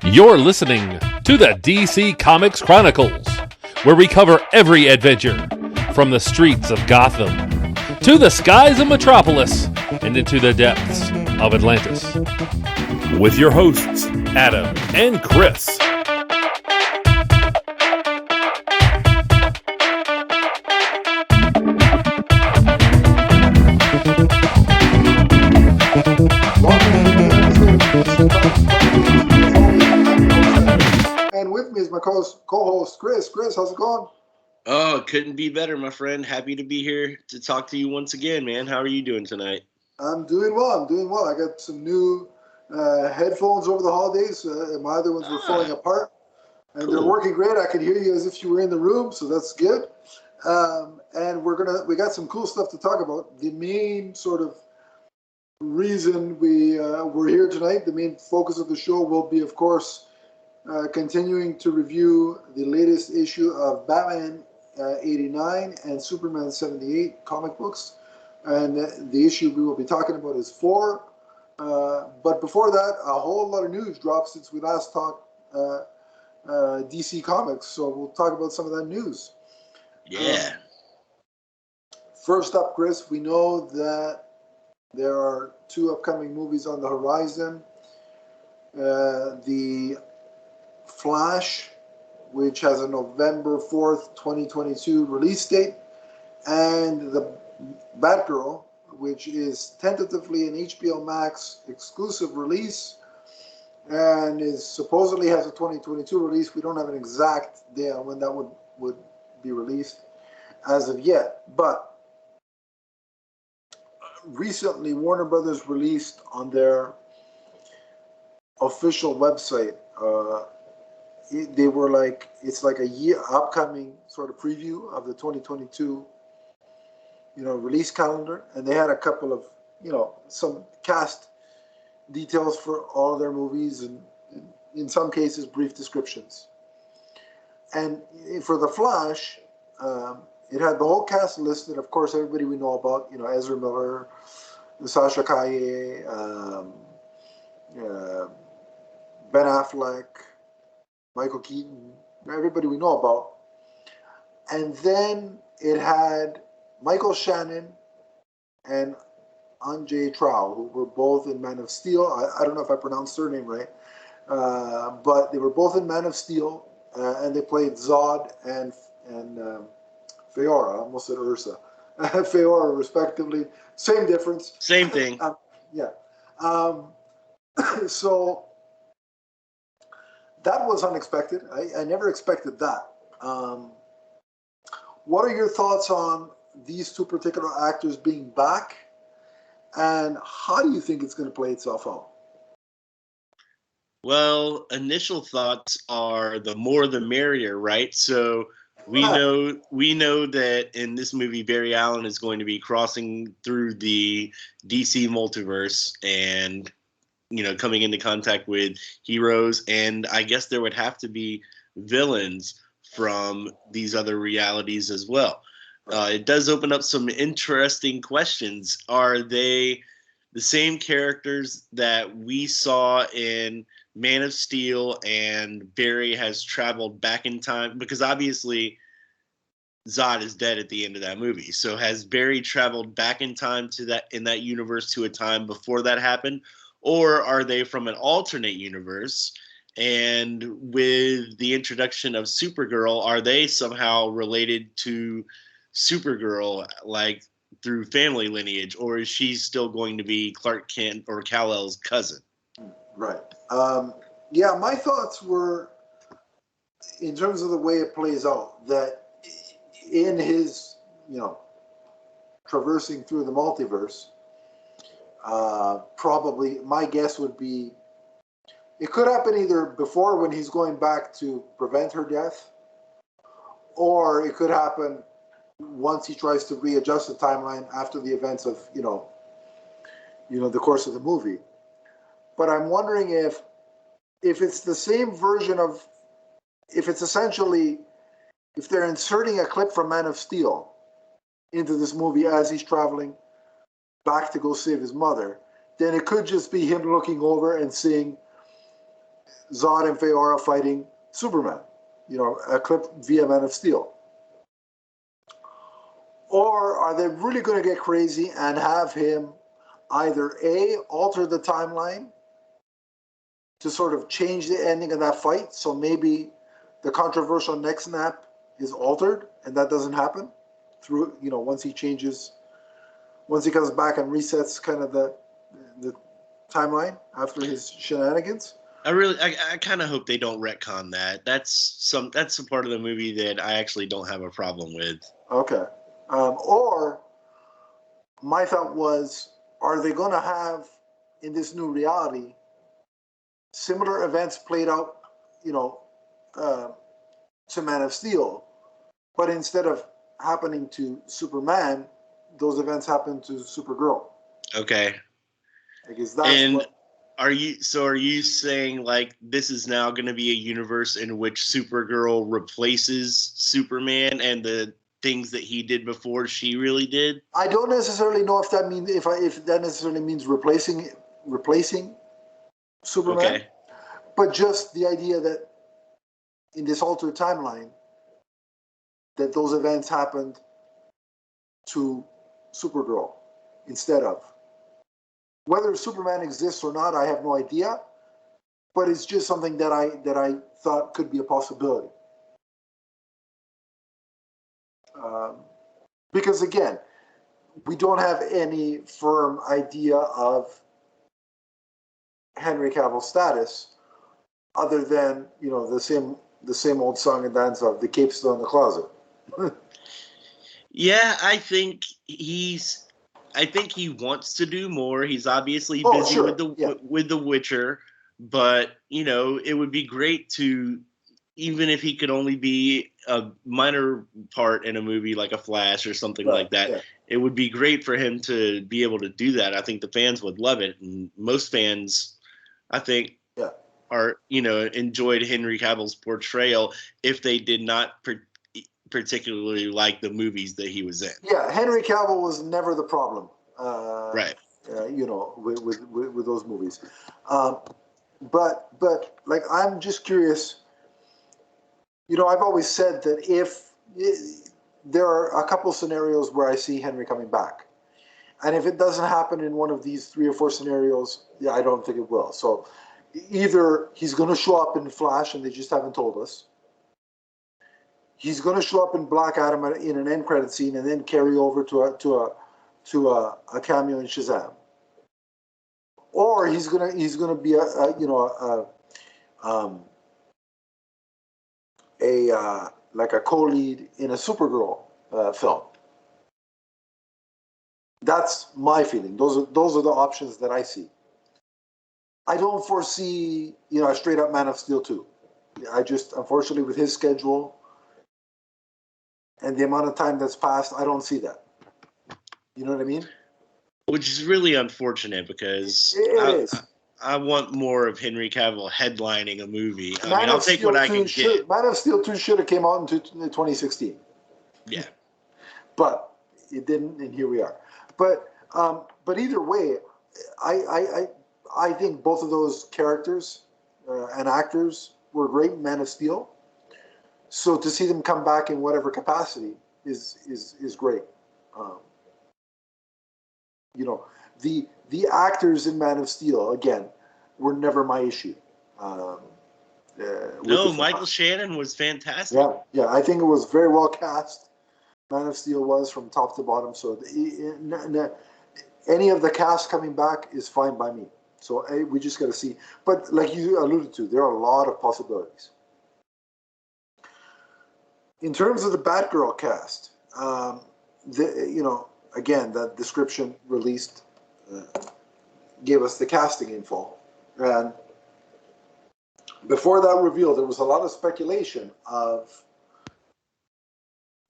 You're listening to the DC Comics Chronicles, where we cover every adventure from the streets of Gotham to the skies of Metropolis and into the depths of Atlantis. With your hosts, Adam and Chris. And with me is my co-host, Chris. Chris, how's it going? Oh, couldn't be better, my friend. Happy to be here to talk to you once again, man. How are you doing tonight? I'm doing well. I got some new headphones over the holidays. My other ones were falling apart. And Cool. They're working great. I could hear you as if you were in the room, so that's good. And we got some cool stuff to talk about. The main sort of reason we're here tonight, the main focus of the show will be, of course, continuing to review the latest issue of Batman 89 and Superman 78 comic books. And the issue we will be talking about is 4. But before that, a whole lot of news dropped since we last talked DC Comics. So we'll talk about some of that news. Yeah. First up, Chris, we know that there are 2 upcoming movies on the horizon. The Flash, which has a November 4th, 2022 release date, and the Batgirl, which is tentatively an HBO Max exclusive release and is supposedly has a 2022 release. We don't have an exact day on when that would be released as of yet, but recently Warner Brothers released on their official website they were like, it's like a year upcoming sort of preview of the 2022 release calendar, and they had a couple of some cast details for all their movies, and in some cases brief descriptions. And for the Flash, it had the whole cast listed. Of course, everybody we know about, Ezra Miller, Sasha Calle, Ben Affleck, Michael Keaton, everybody we know about. And then it had Michael Shannon and Anjay Trao, who were both in Man of Steel. I don't know if I pronounced their name right, but they were both in Man of Steel, and they played Zod and Feora. I almost said Ursa. Feora, respectively. Same difference. Same thing. Yeah. So that was unexpected. I never expected that. What are your thoughts on these 2 particular actors being back, and how do you think it's going to play itself out? Well, initial thoughts are the more the merrier, right? So we know that in this movie, Barry Allen is going to be crossing through the DC multiverse and coming into contact with heroes, and I guess there would have to be villains from these other realities as well. It does open up some interesting questions. Are they the same characters that we saw in Man of Steel, and Barry has traveled back in time? Because obviously Zod is dead at the end of that movie. So has Barry traveled back in time to that universe to a time before that happened? Or are they from an alternate universe? And with the introduction of Supergirl, are they somehow related to Supergirl, like through family lineage? Or is she still going to be Clark Kent or Kal-El's cousin? Right. Yeah, my thoughts were, in terms of the way it plays out, that in his, traversing through the multiverse, probably my guess would be it could happen either before, when he's going back to prevent her death, or it could happen once he tries to readjust the timeline after the events of the course of the movie. But I'm wondering if it's the same version of, if it's essentially, if they're inserting a clip from Man of Steel into this movie as he's traveling back to go save his mother, then it could just be him looking over and seeing Zod and Feora fighting Superman, eclipsed via Man of Steel? Or are they really going to get crazy and have him either A, alter the timeline to sort of change the ending of that fight, so maybe the controversial neck snap is altered and that doesn't happen through, once he comes back and resets kind of the timeline after his shenanigans? I kind of hope they don't retcon that. That's a part of the movie that I actually don't have a problem with. Okay. Or my thought was, are they going to have in this new reality similar events played out, to Man of Steel, but instead of happening to Superman, those events happen to Supergirl? Okay. I guess that's Are you saying like this is now going to be a universe in which Supergirl replaces Superman and the things that he did before she really did? I don't necessarily know if that means if that necessarily means replacing Superman. Okay. But just the idea that in this altered timeline that those events happened to Supergirl instead of. Whether Superman exists or not, I have no idea, but it's just something that I thought could be a possibility. Because again, we don't have any firm idea of Henry Cavill's status, other than the same old song and dance of the cape's still in the closet. Yeah, I think he wants to do more. He's obviously busy with the Witcher, but it would be great to, even if he could only be a minor part in a movie like a Flash or something like that. Yeah. It would be great for him to be able to do that. I think the fans would love it, and most fans, I think, enjoyed Henry Cavill's portrayal if they did not particularly like the movies that he was in. Yeah, Henry Cavill was never the problem. Right. With those movies. But like, I'm just curious. I've always said that there are a couple scenarios where I see Henry coming back, and if it doesn't happen in one of these 3 or 4 scenarios, I don't think it will. So either he's going to show up in Flash and they just haven't told us. He's going to show up in Black Adam in an end credit scene and then carry over to a cameo in Shazam, or he's gonna be like a co-lead in a Supergirl film. That's my feeling. Those are the options that I see. I don't foresee a straight up Man of Steel 2. I just, unfortunately, with his schedule and the amount of time that's passed, I don't see that. You know what I mean? Which is really unfortunate, because I want more of Henry Cavill headlining a movie. I'll take what I can get. Man of Steel 2 should have came out in 2016. Yeah. But it didn't, and here we are. But either way, I think both of those characters and actors were great in Man of Steel. So to see them come back in whatever capacity is great. The actors in Man of Steel, again, were never my issue. No, Michael Shannon was fantastic. Yeah, I think it was very well cast. Man of Steel was from top to bottom. So any of the cast coming back is fine by me. So we just got to see. But like you alluded to, there are a lot of possibilities. In terms of the Batgirl cast, again, that description released gave us the casting info. And before that reveal, there was a lot of speculation of,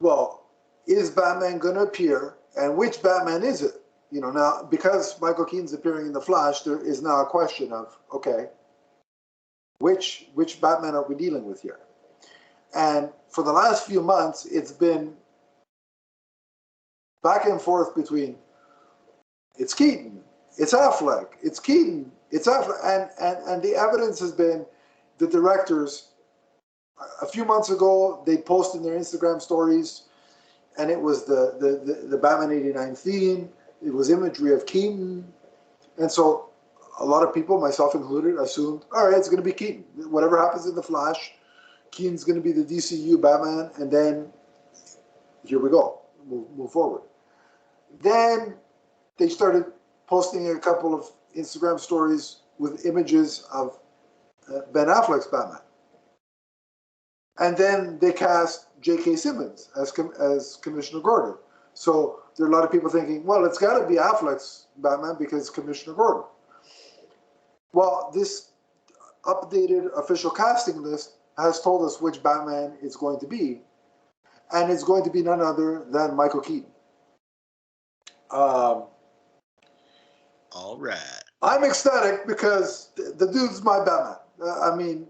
well, is Batman going to appear, and which Batman is it? Now, because Michael Keaton's appearing in The Flash, there is now a question of, okay, which Batman are we dealing with here? And for the last few months, it's been back and forth between, it's Keaton, it's Affleck, it's Keaton, it's Affleck, and the evidence has been, the directors, a few months ago, they posted their Instagram stories, and it was the Batman 89 theme. It was imagery of Keaton. And so a lot of people, myself included, assumed, all right, it's going to be Keaton. Whatever happens in The Flash, Keaton's going to be the DCU Batman, and then here we go, move forward. Then they started posting a couple of Instagram stories with images of Ben Affleck's Batman. And then they cast J.K. Simmons as Commissioner Gordon. So there are a lot of people thinking, well, it's got to be Affleck's Batman because Commissioner Gordon. Well, this updated official casting list has told us which Batman it's going to be. And it's going to be none other than Michael Keaton. All right. I'm ecstatic because the dude's my Batman. I mean,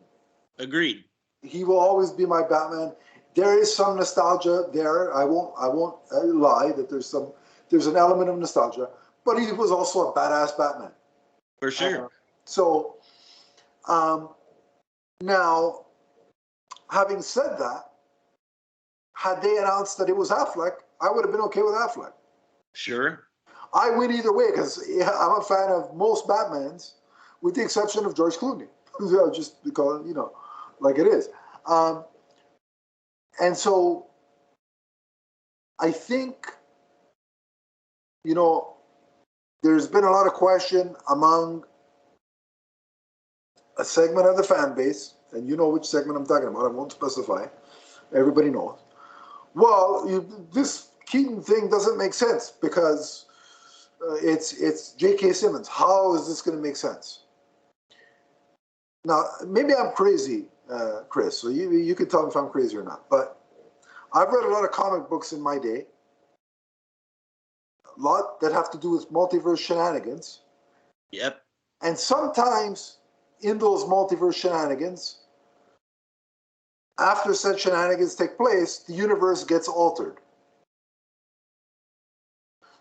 agreed. He will always be my Batman. There is some nostalgia there. I won't lie that there's an element of nostalgia, but he was also a badass Batman. For sure. Now, having said that, had they announced that it was Affleck, I would have been okay with Affleck. Sure. I win either way because I'm a fan of most Batmans, with the exception of George Clooney. Just because, like it is. And so I think, there's been a lot of question among a segment of the fan base, and you know which segment I'm talking about. I won't specify. Everybody knows. Well, this Keaton thing doesn't make sense because it's J.K. Simmons. How is this going to make sense? Now, maybe I'm crazy, Chris, so you can tell me if I'm crazy or not. But I've read a lot of comic books in my day, a lot that have to do with multiverse shenanigans. Yep. And sometimes in those multiverse shenanigans, after such shenanigans take place, the universe gets altered.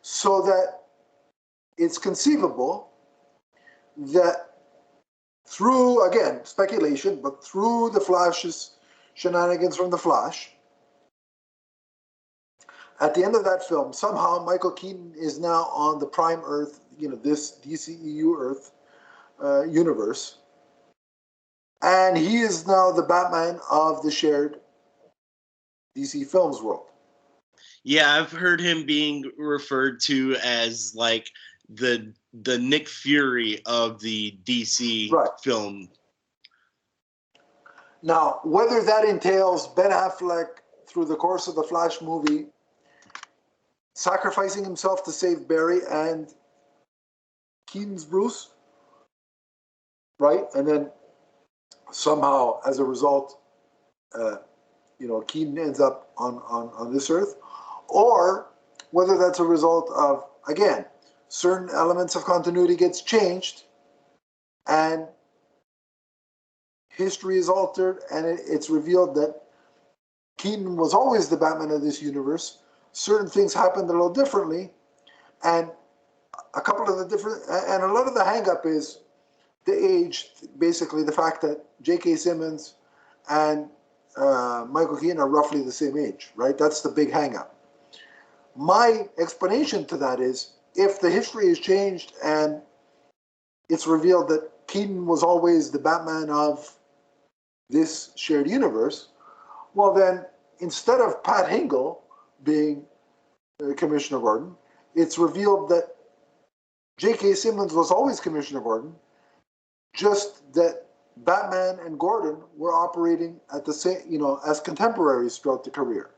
So that it's conceivable that through, again, speculation, but through the Flash's shenanigans from the Flash, at the end of that film, somehow Michael Keaton is now on the Prime Earth, this DCEU Earth universe. And he is now the Batman of the shared DC Films world. Yeah, I've heard him being referred to as like the Nick Fury of the DC film. Now, whether that entails Ben Affleck through the course of the Flash movie sacrificing himself to save Barry and Keaton's Bruce, right? And then somehow, as a result, Keaton ends up on this Earth, or whether that's a result of, again, certain elements of continuity gets changed, and history is altered, and it's revealed that Keaton was always the Batman of this universe. Certain things happened a little differently, and a lot of the hang-up is the age, basically the fact that J.K. Simmons and Michael Keaton are roughly the same age, right? That's the big hang-up. My explanation to that is, if the history is changed and it's revealed that Keaton was always the Batman of this shared universe, well then, instead of Pat Hingle being Commissioner Gordon, it's revealed that J.K. Simmons was always Commissioner Gordon, just that Batman and Gordon were operating at the same, as contemporaries throughout the career.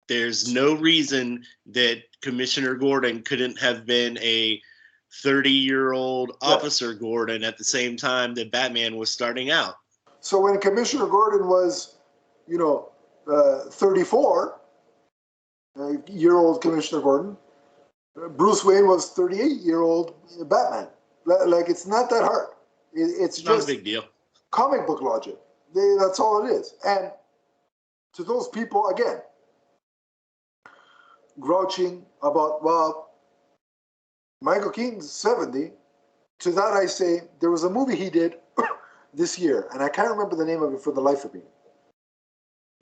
There's no reason that Commissioner Gordon couldn't have been a 30-year-old Officer Gordon at the same time that Batman was starting out. So when Commissioner Gordon was, 34-year-old Commissioner Gordon, Bruce Wayne was 38-year-old Batman. Like, it's not that hard. It's not just a big deal. Comic book logic. That's all it is. And to those people, again, grouching about, well, Michael Keaton's 70, To that I say, there was a movie he did this year, and I can't remember the name of it for the life of me.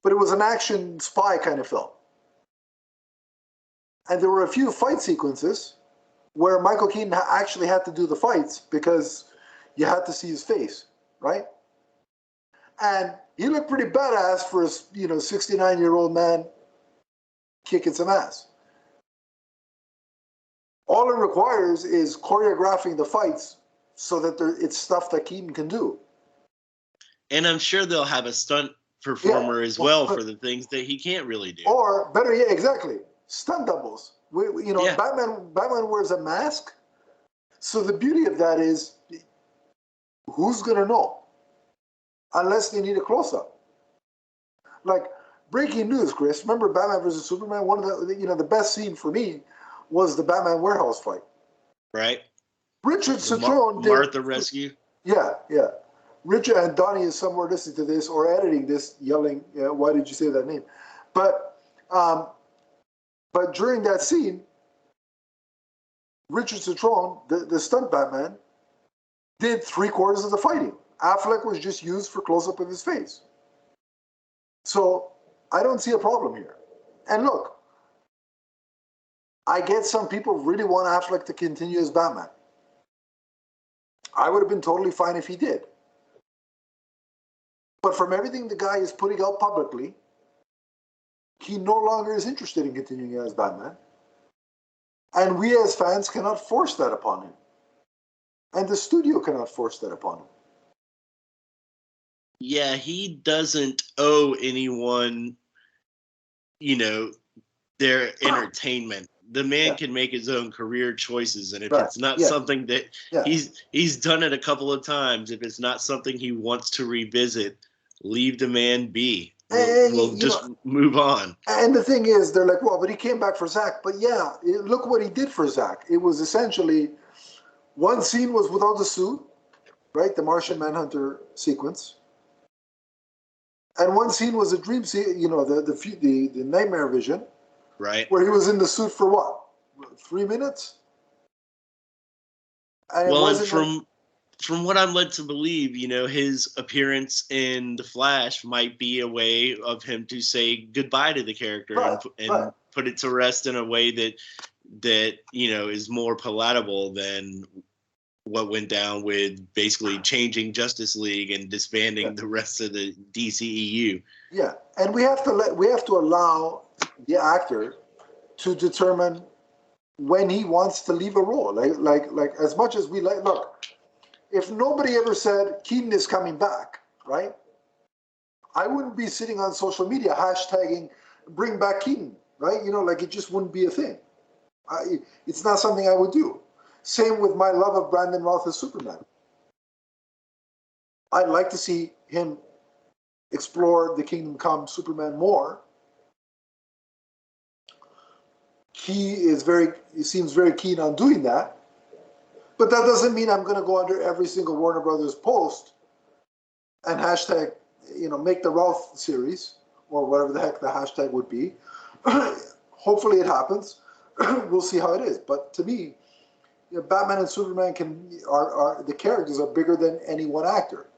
But it was an action spy kind of film. And there were a few fight sequences where Michael Keaton actually had to do the fights because you had to see his face, right? And he looked pretty badass for a 69-year-old man kicking some ass. All it requires is choreographing the fights so that it's stuff that Keaton can do. And I'm sure they'll have a stunt performer as well for the things that he can't really do. Or better yet, exactly, stunt doubles. Batman wears a mask. So the beauty of that is, who's gonna know? Unless they need a close-up. Like, breaking news, Chris. Remember Batman versus Superman? One of the best scene for me was the Batman warehouse fight. Right. Richard Citrone did Martha rescue. Yeah. Richard, and Donnie is somewhere listening to this or editing this, yelling, "Why did you say that name?" But during that scene, Richard Citrone, the stunt Batman, did 3/4 of the fighting. Affleck was just used for close-up of his face. So I don't see a problem here. And look, I get some people really want Affleck to continue as Batman. I would have been totally fine if he did. But from everything the guy is putting out publicly, he no longer is interested in continuing as Batman. And we as fans cannot force that upon him. And the studio cannot force that upon him. Yeah, he doesn't owe anyone, their entertainment. The man can make his own career choices, and if it's not something that he's done it a couple of times, if it's not something he wants to revisit, leave the man be. We'll just move on. And the thing is, they're like, well, but he came back for Zach. But look what he did for Zach. It was essentially, one scene was without the suit, right? The Martian Manhunter sequence. And one scene was a dream scene, the nightmare vision. Right. Where he was in the suit for what? 3 minutes? And from what I'm led to believe, his appearance in The Flash might be a way of him to say goodbye to the character and put it to rest in a way that is more palatable than what went down with basically changing Justice League and disbanding the rest of the DCEU. Yeah, and we have to allow the actor to determine when he wants to leave a role. Like as much as we look, if nobody ever said Keaton is coming back, right? I wouldn't be sitting on social media hashtagging bring back Keaton, right? It just wouldn't be a thing. It's not something I would do. Same with my love of Brandon Routh as Superman. I'd like to see him explore the Kingdom Come Superman more. He seems very keen on doing that. But that doesn't mean I'm going to go under every single Warner Brothers post and hashtag, make the Routh series, or whatever the heck the hashtag would be. Hopefully it happens. We'll see how it is. But to me, Batman and Superman are the characters are bigger than any one actor.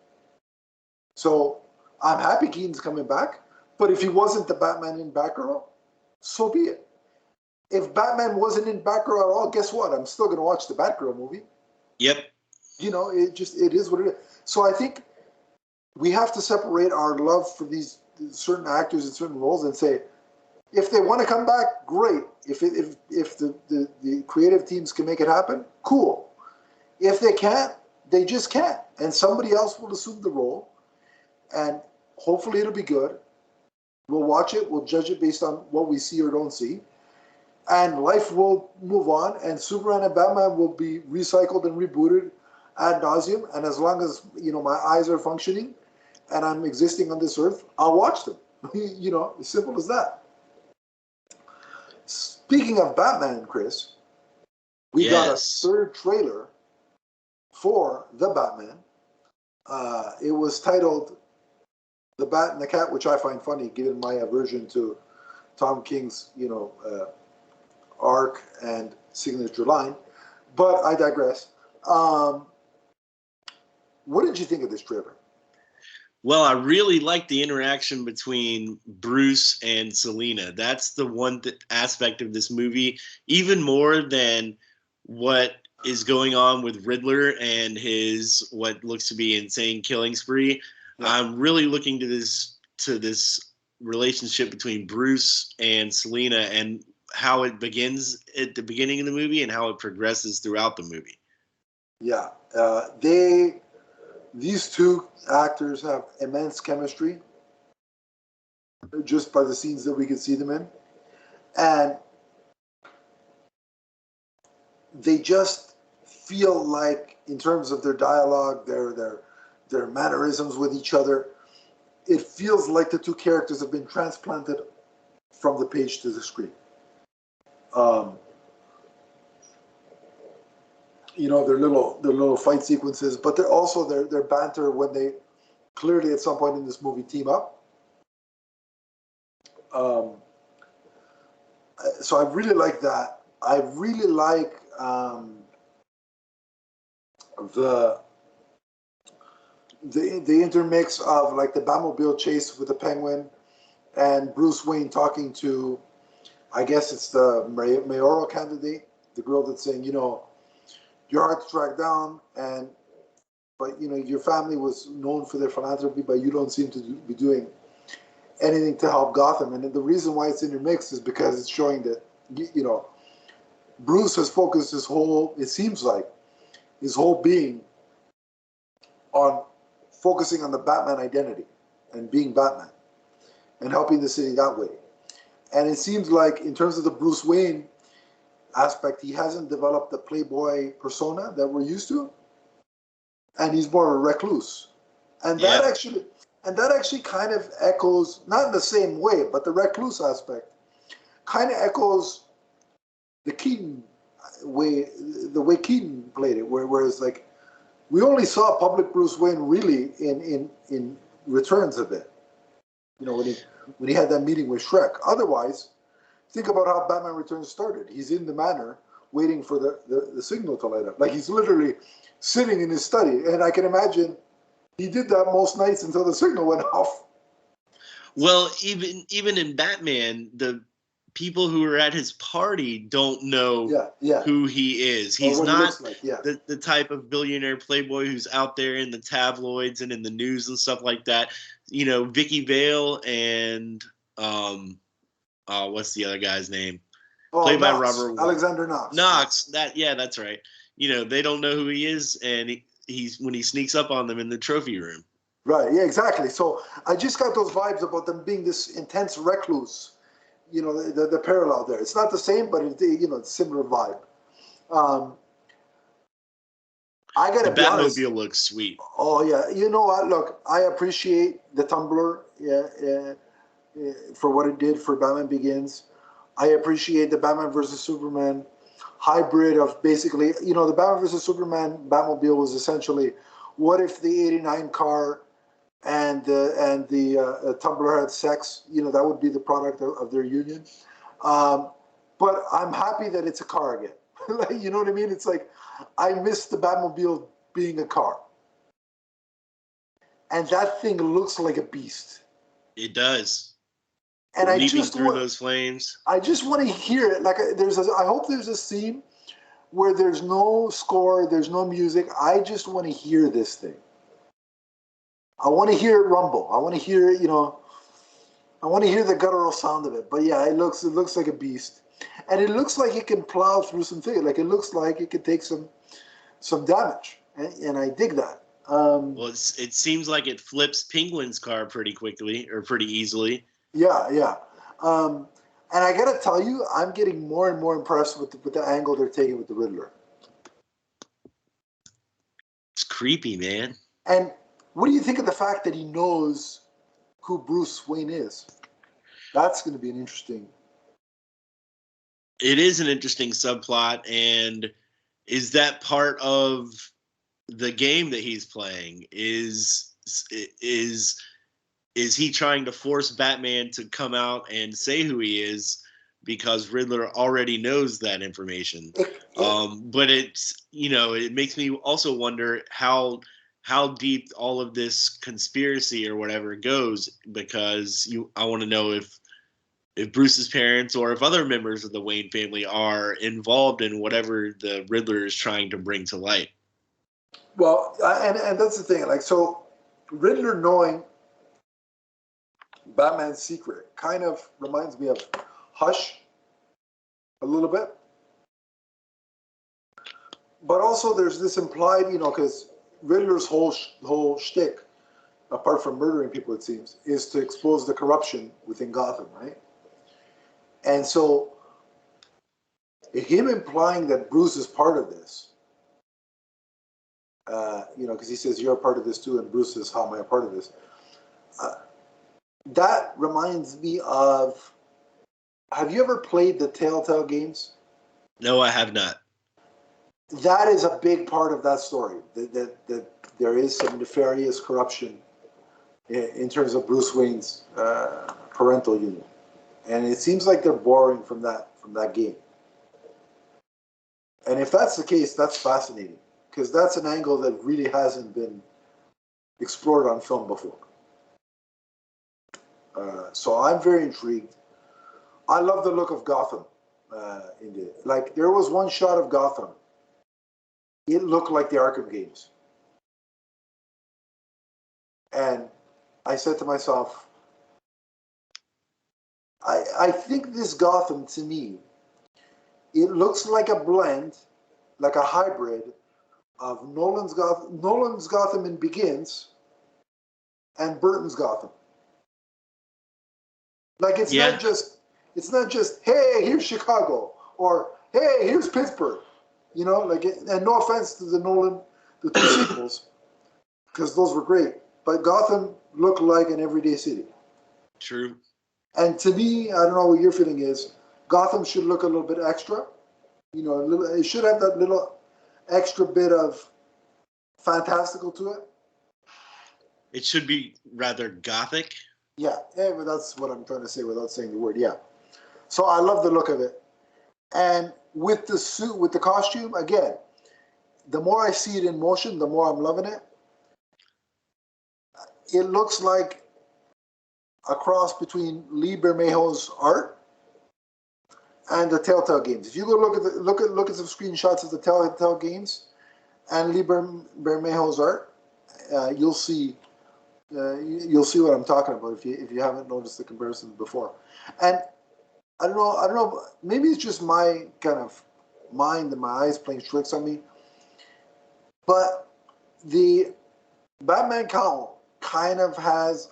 So I'm happy Keaton's coming back, but if he wasn't the Batman in Batgirl, so be it. If Batman wasn't in Batgirl at all, guess what? I'm still going to watch the Batgirl movie. Yep. It is what it is. So I think we have to separate our love for these certain actors in certain roles and say, if they want to come back, great. If the creative teams can make it happen, cool. If they can't, they just can't. And somebody else will assume the role. And hopefully it'll be good. We'll watch it. We'll judge it based on what we see or don't see. And life will move on. And Superman and Batman will be recycled and rebooted ad nauseum. And as long as, my eyes are functioning and I'm existing on this earth, I'll watch them. As simple as that. Speaking of Batman, Chris, we got a third trailer for the Batman. It was titled The Bat and the Cat, which I find funny given my aversion to Tom King's, arc and signature line. But I digress. Um, what did you think of this trailer? Well, I really like the interaction between Bruce and Selina. That's the one aspect of this movie, even more than what is going on with Riddler and his what looks to be insane killing spree. Yeah. I'm really looking to this relationship between Bruce and Selina and how it begins at the beginning of the movie and how it progresses throughout the movie. Yeah, these two actors have immense chemistry just by the scenes that we can see them in. And they just feel like, in terms of their dialogue, their mannerisms with each other, it feels like the two characters have been transplanted from the page to the screen. You know, their little fight sequences, but they're also their banter when they clearly at some point in this movie team up. So I really like that. I really like the intermix of like the Batmobile chase with the Penguin and Bruce Wayne talking to, I guess it's the mayoral candidate, the girl that's saying, you know, you're hard to track down, but you know your family was known for their philanthropy, but you don't seem to be doing anything to help Gotham. And the reason why it's intermixed is because it's showing that, you know, Bruce has focused it seems like, his whole being on focusing on the Batman identity and being Batman and helping the city that way. And it seems like in terms of the Bruce Wayne aspect, he hasn't developed the playboy persona that we're used to, and he's more of a recluse. And that actually kind of echoes, not in the same way, but the recluse aspect kind of echoes the Keaton way, the way Keaton played it, whereas like we only saw public Bruce Wayne really in Returns a bit, you know, when he had that meeting with Shrek. Otherwise, think about how Batman Returns started. He's in the manor waiting for the signal to light up. Like he's literally sitting in his study. And I can imagine he did that most nights until the signal went off. Well, even in Batman, the people who are at his party don't know who he is. He's not the type of billionaire playboy who's out there in the tabloids and in the news and stuff like that. You know, Vicky Vale and what's the other guy's name? Played by Robert Alexander Knox. That's right. You know, they don't know who he is, and he's when he sneaks up on them in the trophy room. Right. Yeah. Exactly. So I just got those vibes about them being this intense recluse. You know, the parallel there. It's not the same, but it's a similar vibe. I gotta be honest. The Batmobile looks sweet. Oh yeah. You know what? Look, I appreciate the Tumblr. For what it did for Batman Begins. I appreciate the Batman versus Superman hybrid of basically, you know, the Batman versus Superman Batmobile was essentially, what if the '89 car and the Tumblr had sex? You know, that would be the product of their union. But I'm happy that it's a car again. Like, you know what I mean? It's like, I miss the Batmobile being a car. And that thing looks like a beast. It does. And leaping through those flames. I just want to hear it. Like I hope there's a scene where there's no score, there's no music. I just want to hear this thing. I want to hear it rumble. I want to hear it, I want to hear the guttural sound of it. But yeah, it looks like a beast. And it looks like it can plow through some things. Like it looks like it could take some damage. And I dig that. Well, it seems like it flips Penguin's car pretty quickly or pretty easily. Yeah. And I gotta tell you, I'm getting more and more impressed with the angle they're taking with the Riddler. It's creepy, man. And what do you think of the fact that he knows who Bruce Wayne is? That's going to be an interesting. It is an interesting subplot, and is that part of the game that he's playing? Is he trying to force Batman to come out and say who he is because Riddler already knows that information. But it's, it makes me also wonder how deep all of this conspiracy or whatever goes, because I want to know if Bruce's parents or if other members of the Wayne family are involved in whatever the Riddler is trying to bring to light. Well, and that's the thing. Like, so Riddler knowing Batman's secret kind of reminds me of Hush a little bit. But also there's this implied, because Riddler's whole shtick, apart from murdering people, it seems, is to expose the corruption within Gotham, right? And so him implying that Bruce is part of this, because he says, you're a part of this too, and Bruce says, how am I a part of this? That reminds me of, have you ever played the Telltale games? No, I have not. That is a big part of that story, that there is some nefarious corruption in terms of Bruce Wayne's parental union. And it seems like they're borrowing from that game. And if that's the case, that's fascinating, because that's an angle that really hasn't been explored on film before. So I'm very intrigued. I love the look of Gotham. Like, there was one shot of Gotham. It looked like the Arkham games. And I said to myself, I think this Gotham, to me, it looks like a blend, like a hybrid of Nolan's Gotham in Begins and Burton's Gotham. Like, it's not just, hey, here's Chicago, or hey, here's Pittsburgh. And no offense to the two sequels, because those were great, but Gotham looked like an everyday city. True. And to me, I don't know what your feeling is, Gotham should look a little bit extra. It should have that little extra bit of fantastical to it. It should be rather gothic. Yeah, but that's what I'm trying to say without saying the word, yeah. So I love the look of it. And with the suit, with the costume, again, the more I see it in motion, the more I'm loving it. It looks like a cross between Lee Bermejo's art and the Telltale games. If you go look at some screenshots of the Telltale games and Lee Bermejo's art, you'll see what I'm talking about if you haven't noticed the comparison before. And I don't know. Maybe it's just my kind of mind and my eyes playing tricks on me. But the Batman cowl kind of has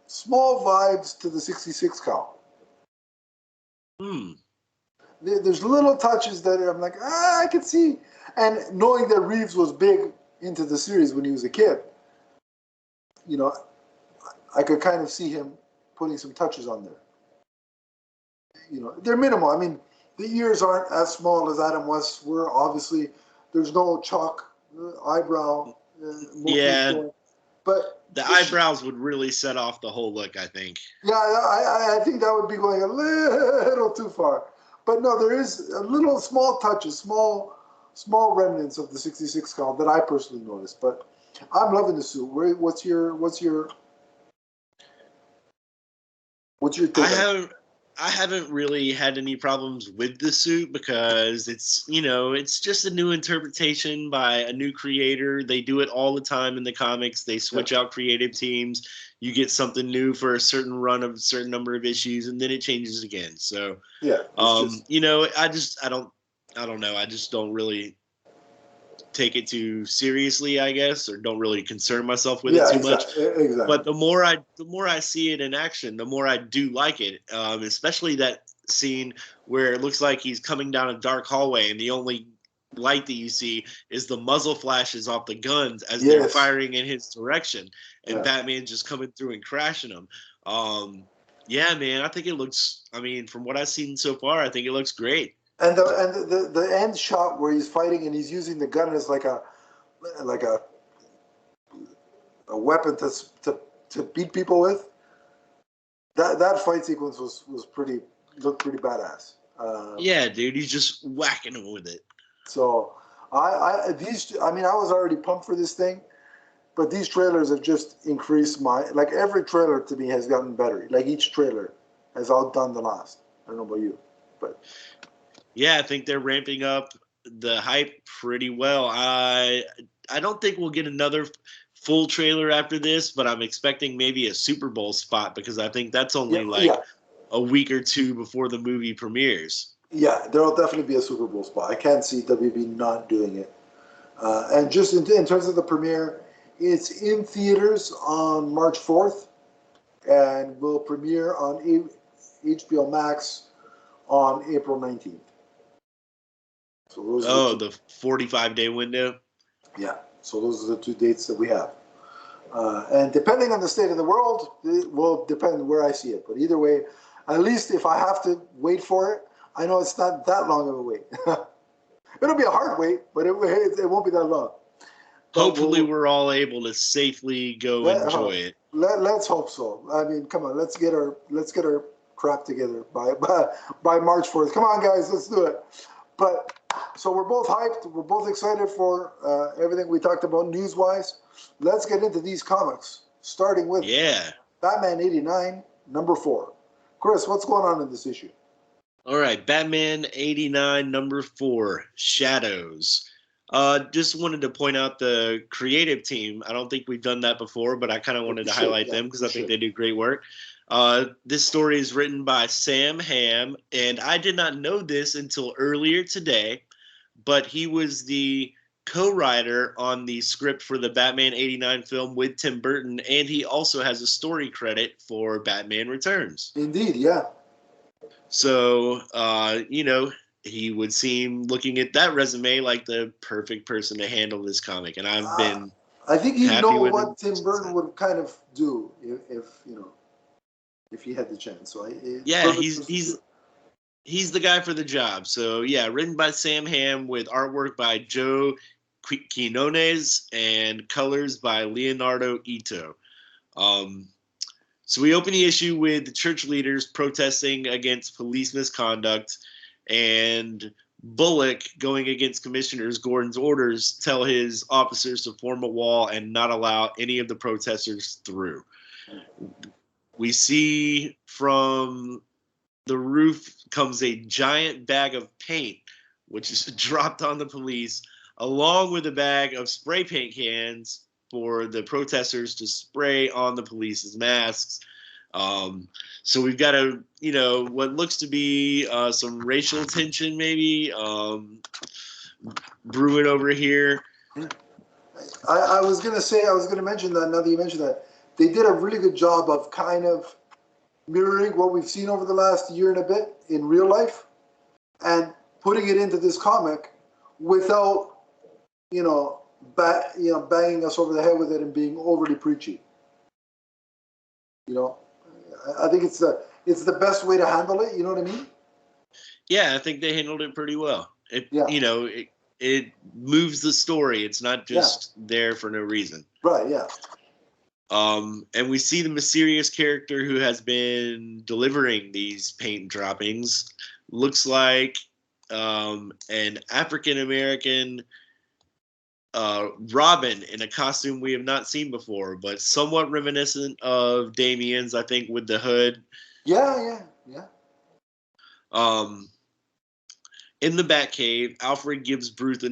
small vibes to the 66 cowl. There's little touches that I'm like, I can see. And knowing that Reeves was big into the series when he was a kid, I could kind of see him putting some touches on there. They're minimal. I mean, the ears aren't as small as Adam West's were. Obviously, there's no chalk eyebrow. Yeah, but the eyebrows would really set off the whole look, I think. Yeah, I think that would be going a little too far. But no, there is a little small touches, small remnants of the 66 cowl that I personally noticed. But I'm loving the suit. What's your take? I haven't really had any problems with the suit, because it's just a new interpretation by a new creator. They do it all the time in the comics. They switch out creative teams. You get something new for a certain run of a certain number of issues, and then it changes again. So I don't know. I just don't really take it too seriously, I guess, or don't really concern myself with it too much. Exactly. But the more I see it in action, the more I do like it. Especially that scene where it looks like he's coming down a dark hallway, and the only light that you see is the muzzle flashes off the guns as they're firing in his direction, and Batman just coming through and crashing them. Yeah, man, I think it looks. I mean, from what I've seen so far, I think it looks great. And the end shot where he's fighting and he's using the gun as like a weapon to beat people with. That fight sequence was pretty looked pretty badass. Yeah, dude, he's just whacking him with it. So I was already pumped for this thing, but these trailers have just increased every trailer to me has gotten better. Like each trailer has outdone the last. I don't know about you, but yeah, I think they're ramping up the hype pretty well. I don't think we'll get another full trailer after this, but I'm expecting maybe a Super Bowl spot because I think that's only a week or two before the movie premieres. Yeah, there'll definitely be a Super Bowl spot. I can't see WB not doing it. And just in terms of the premiere, it's in theaters on March 4th and will premiere on HBO Max on April 19th. So those are the 45-day window? Yeah, so those are the two dates that we have. And depending on the state of the world, it will depend where I see it. But either way, at least if I have to wait for it, I know it's not that long of a wait. It'll be a hard wait, but it won't be that long. Hopefully, we're all able to safely go enjoy it. Let's hope so. I mean, come on, let's get our crap together by March 4th. Come on, guys, let's do it. But so we're both hyped. We're both excited for everything we talked about news-wise. Let's get into these comics, starting with Batman 89, number 4. Chris, what's going on in this issue? All right, Batman 89, number 4, Shadows. Just wanted to point out the creative team. I don't think we've done that before, but I kind of wanted to highlight them because I think they do great work. This story is written by Sam Hamm, and I did not know this until earlier today, but he was the co-writer on the script for the Batman 89 film with Tim Burton, and he also has a story credit for Batman Returns. Indeed, yeah. So, he would seem, looking at that resume, like the perfect person to handle this comic, and I've been I think you happy know with what Tim Burton would kind of do if he had the chance. So he's the guy for the job. So yeah, written by Sam Hamm with artwork by Joe Quinones and colors by Leonardo Ito. So we open the issue with the church leaders protesting against police misconduct, and Bullock, going against Commissioner Gordon's orders, tell his officers to form a wall and not allow any of the protesters through. We see from the roof comes a giant bag of paint, which is dropped on the police, along with a bag of spray paint cans for the protesters to spray on the police's masks. So we've got what looks to be some racial tension maybe brewing over here. I was going to mention that, now that you mentioned that, they did a really good job of kind of mirroring what we've seen over the last year and a bit in real life and putting it into this comic without, banging us over the head with it and being overly preachy. I think it's the best way to handle it. You know what I mean? Yeah, I think they handled it pretty well. It moves the story. It's not just there for no reason. Right. Yeah. And we see the mysterious character who has been delivering these paint droppings. Looks like an African-American Robin in a costume we have not seen before, but somewhat reminiscent of Damien's, I think, with the hood. Yeah. In the Batcave, Alfred gives Bruce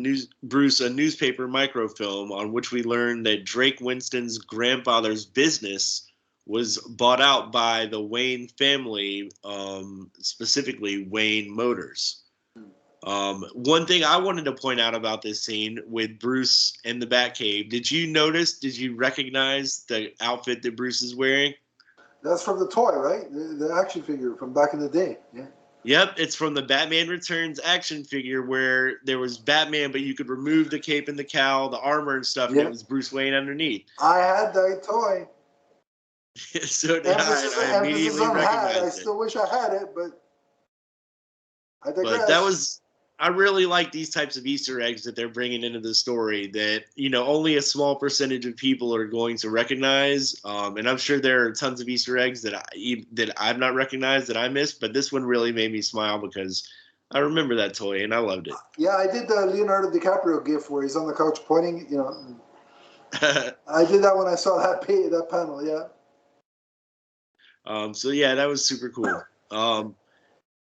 a newspaper microfilm on which we learn that Drake Winston's grandfather's business was bought out by the Wayne family, specifically Wayne Motors. One thing I wanted to point out about this scene with Bruce in the Batcave, did you recognize the outfit that Bruce is wearing? That's from the toy, right? The action figure from back in the day. Yeah. Yep, it's from the Batman Returns action figure where there was Batman, but you could remove the cape and the cowl, the armor and stuff, and it was Bruce Wayne underneath. I had that toy. So did I immediately recognized it. I still wish I had it, but I digress. But I really like these types of Easter eggs that they're bringing into the story that, only a small percentage of people are going to recognize. And I'm sure there are tons of Easter eggs that I've not recognized that I missed, but this one really made me smile because I remember that toy and I loved it. Yeah, I did the Leonardo DiCaprio gif where he's on the couch pointing, I did that when I saw that panel, yeah. So yeah, that was super cool.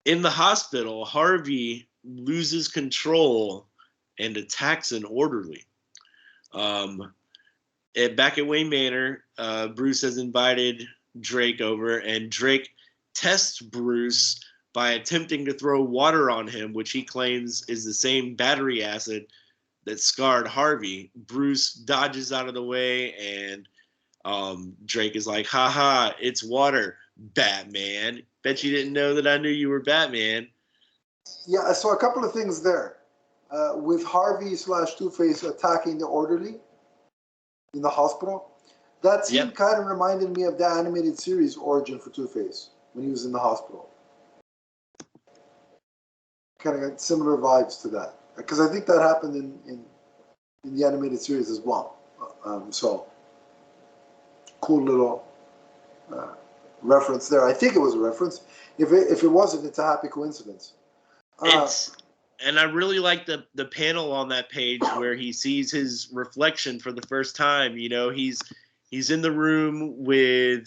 In the hospital, Harvey loses control and attacks an orderly. Back at Wayne Manor, Bruce has invited Drake over, and Drake tests Bruce by attempting to throw water on him, which he claims is the same battery acid that scarred Harvey. Bruce dodges out of the way, and Drake is like, haha, it's water, Batman. Bet you didn't know that I knew you were Batman. Yeah, so a couple of things there. With Harvey / Two-Face attacking the orderly in the hospital, that scene kind of reminded me of the animated series origin for Two-Face when he was in the hospital. Kind of got similar vibes to that. Because I think that happened in the animated series as well. So, cool little reference there. I think it was a reference. If it wasn't, it's a happy coincidence. And I really like the panel on that page where he sees his reflection for the first time. He's in the room with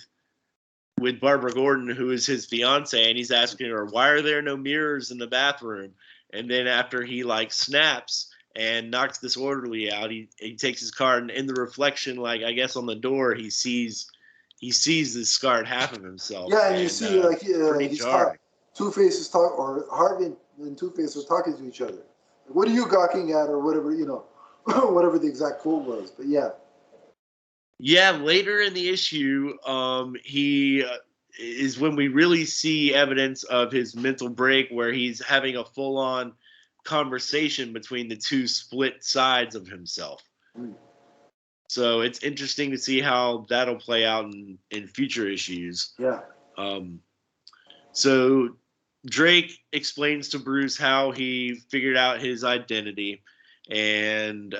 Barbara Gordon, who is his fiance, and he's asking her, why are there no mirrors in the bathroom? And then after he snaps and knocks this orderly out, he takes his card, and in the reflection, I guess on the door, he sees the scarred half of himself. Yeah, and you see he's Two-Face is talking, or Harvey and Two-Face are talking to each other. What are you gawking at, or whatever, whatever the exact quote was. But yeah. Yeah, later in the issue, he is when we really see evidence of his mental break, where he's having a full-on conversation between the two split sides of himself. So it's interesting to see how that'll play out in future issues. Yeah. So Drake explains to Bruce how he figured out his identity, and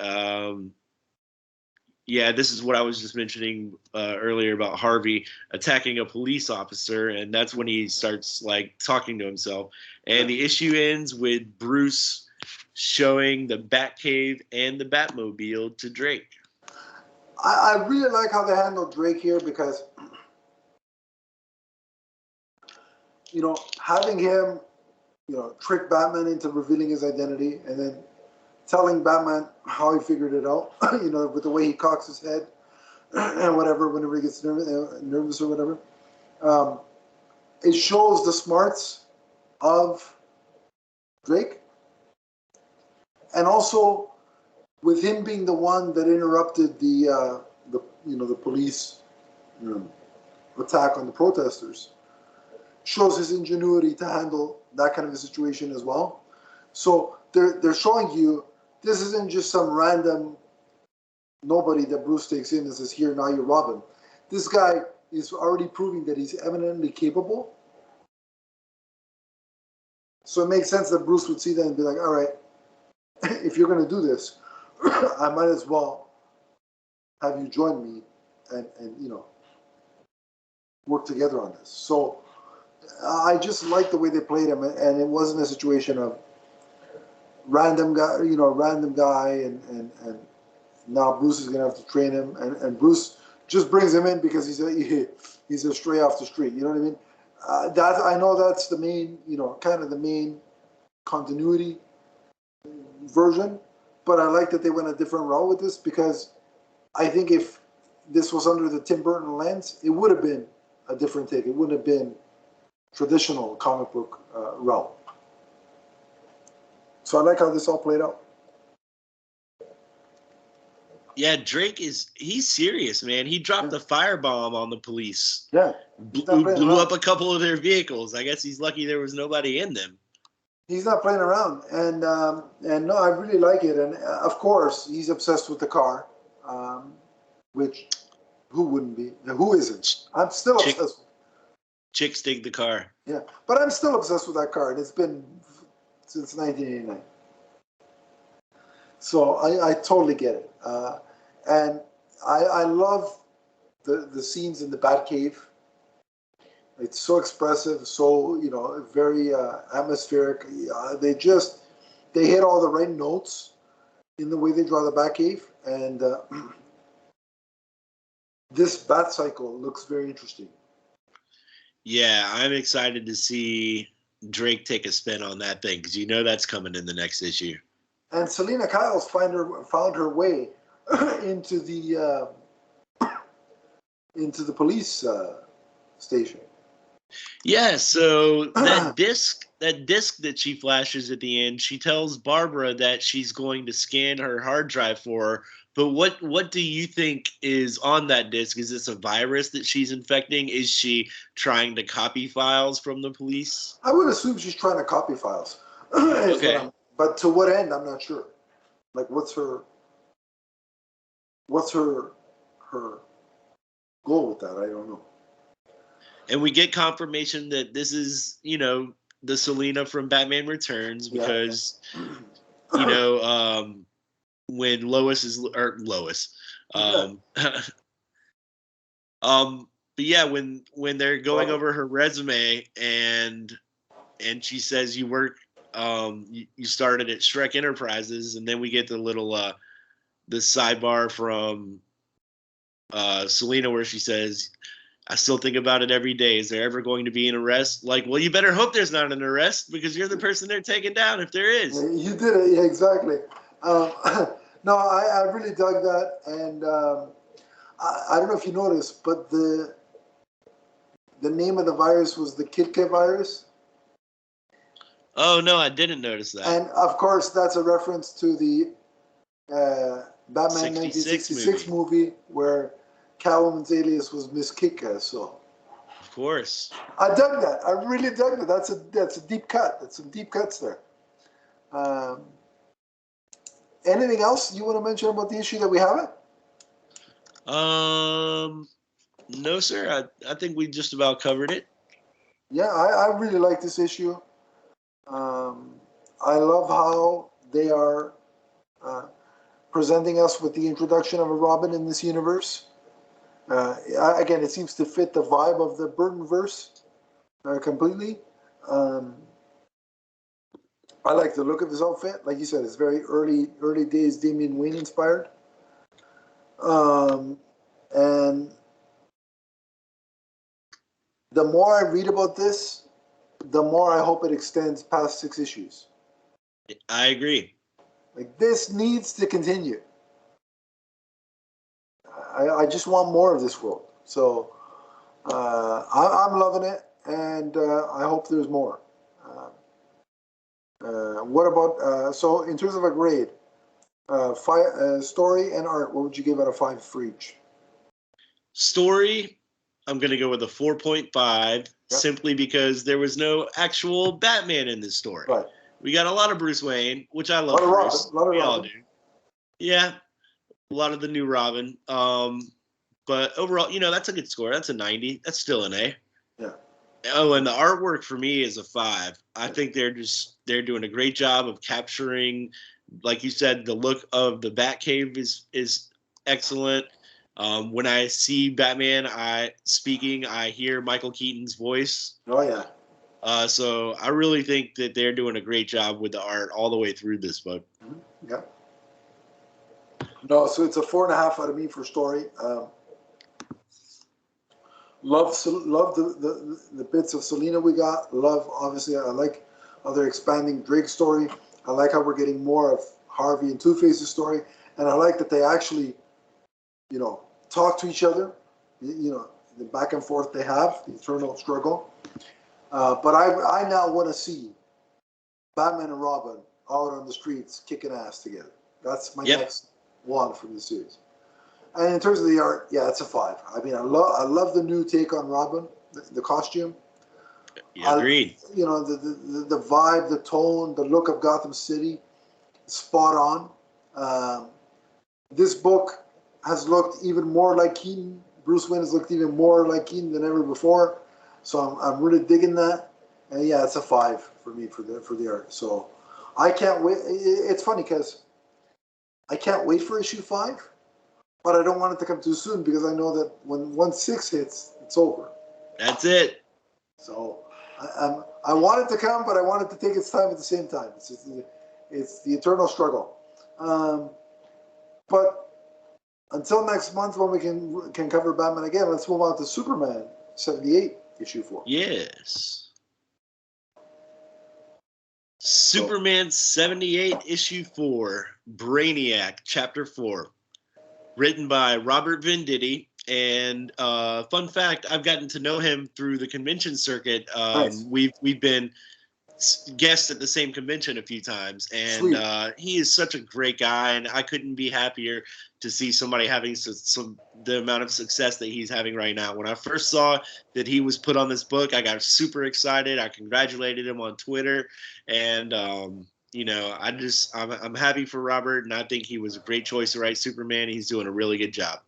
this is what I was just mentioning earlier about Harvey attacking a police officer, and that's when he starts talking to himself. And the issue ends with Bruce showing the Batcave and the Batmobile to Drake. I really like how they handled Drake here because, having him, trick Batman into revealing his identity and then telling Batman how he figured it out, with the way he cocks his head and whatever, whenever he gets nervous or whatever. It shows the smarts of Drake. And also, with him being the one that interrupted the police attack on the protesters, shows his ingenuity to handle that kind of a situation as well. So they're showing you this isn't just some random nobody that Bruce takes in and says, here, now you rob him. This guy is already proving that he's eminently capable. So it makes sense that Bruce would see that and be like, all right, if you're going to do this, I might as well have you join me and work together on this. So I just like the way they played him, and it wasn't a situation of random guy, and now Bruce is going to have to train him, and Bruce just brings him in because he's a stray off the street. You know what I mean? I know that's the main, kind of the main continuity version, but I like that they went a different route with this because I think if this was under the Tim Burton lens, it would have been a different take. It wouldn't have been traditional comic book route. So I like how this all played out. Yeah, Drake he's serious, man. He dropped a firebomb on the police. Yeah. Blew up a couple of their vehicles. I guess he's lucky there was nobody in them. He's not playing around. And no, I really like it. And of course, he's obsessed with the car, which who wouldn't be? Who isn't? I'm still obsessed. Chicks dig the car. Yeah, but I'm still obsessed with that car. And it's been since 1989. So I totally get it. And I love the scenes in the Batcave. It's so expressive, so, you know, very atmospheric. They hit all the right notes in the way they draw the Batcave. And this Bat Cycle looks very interesting. Yeah, I'm excited to see Drake take a spin on that thing, because you know that's coming in the next issue. And Selena Kyle's found her way into the police station. Yeah, so that disc that she flashes at the end, she tells Barbara that she's going to scan her hard drive for her. But what do you think is on that disc? Is this a virus that she's infecting? Is she trying to copy files from the police? I would assume she's trying to copy files. Okay. But to what end, I'm not sure. Like, what's her goal with that? I don't know. And we get confirmation that this is, you know, the Selena from Batman Returns, because, you know, when Lois, but yeah, when they're going over her resume and she says you work, you started at Shrek Enterprises, and then we get the little the sidebar from Selena where she says, I still think about it every day. Is there ever going to be an arrest? Like, well, you better hope there's not an arrest, because you're the person they're taking down if there is. You did it. Yeah, exactly. No, I really dug that. And I don't know if you noticed, but the name of the virus was the KitKat virus. Oh, no, I didn't notice that. And, of course, that's a reference to the Batman 1966 movie where Catwoman's alias was Miss Kitka. So, of course, I dug that. I really dug that. That's a deep cut. That's some deep cuts there. Anything else you want to mention about the issue that we haven't? No, sir. I think we just about covered it. Yeah, I really like this issue. I love how they are presenting us with the introduction of a Robin in this universe. Again, it seems to fit the vibe of the Burtonverse completely. I like the look of his outfit. Like you said, it's very early days Damian Wayne inspired. And the more I read about this, the more I hope it extends past 6 issues. I agree. Like, this needs to continue. I just want more of this world. So I'm loving it, and I hope there's more. What about, so in terms of a grade, story and art, what would you give out of 5 for each? Story, I'm going to go with a 4.5, simply because there was no actual Batman in this story. Right. We got a lot of Bruce Wayne, which I love. Bruce. A lot of we Robin. all do. Yeah, a lot of the new Robin. But overall, you know, that's a good score. That's a 90. That's still an A. Yeah. Oh, and the artwork for me is a 5. I think they're doing a great job of capturing, like you said, the look of the Batcave is excellent. When I see Batman I hear Michael Keaton's voice. Oh yeah. So I really think that they're doing a great job with the art all the way through this book. Mm-hmm. Yeah. No, so it's a 4.5 out of me for story. Love the bits of Selena we got. Love, obviously, I like how they're expanding Drake's story. I like how we're getting more of Harvey and Two-Face's story. And I like that they actually, you know, talk to each other. You know, the back and forth they have, the eternal struggle. But I now want to see Batman and Robin out on the streets kicking ass together. That's my next one from the series. And in terms of the art, yeah, it's a 5. I mean, I love the new take on Robin, the costume. Yeah, agreed. You know, the vibe, the tone, the look of Gotham City, spot on. This book has looked even more like Keaton. Bruce Wayne has looked even more like Keaton than ever before. So I'm really digging that. And yeah, it's a 5 for me for the art. So I can't wait. It's funny because I can't wait for issue 5, but I don't want it to come too soon because I know that when 1/6 hits, it's over. That's it. So I want it to come, but I want it to take its time at the same time. It's the eternal struggle. But until next month when we can cover Batman again, let's move on to Superman 78, issue 4. Yes. Superman 78, issue 4, Brainiac, chapter 4. Written by Robert Venditti. And fun fact, I've gotten to know him through the convention circuit. Nice. We've been guests at the same convention a few times, and he is such a great guy, and I couldn't be happier to see somebody having the amount of success that he's having right now. When I first saw that he was put on this book, I got super excited. I congratulated him on Twitter, and you know, I'm happy for Robert, and I think he was a great choice to write Superman. He's doing a really good job.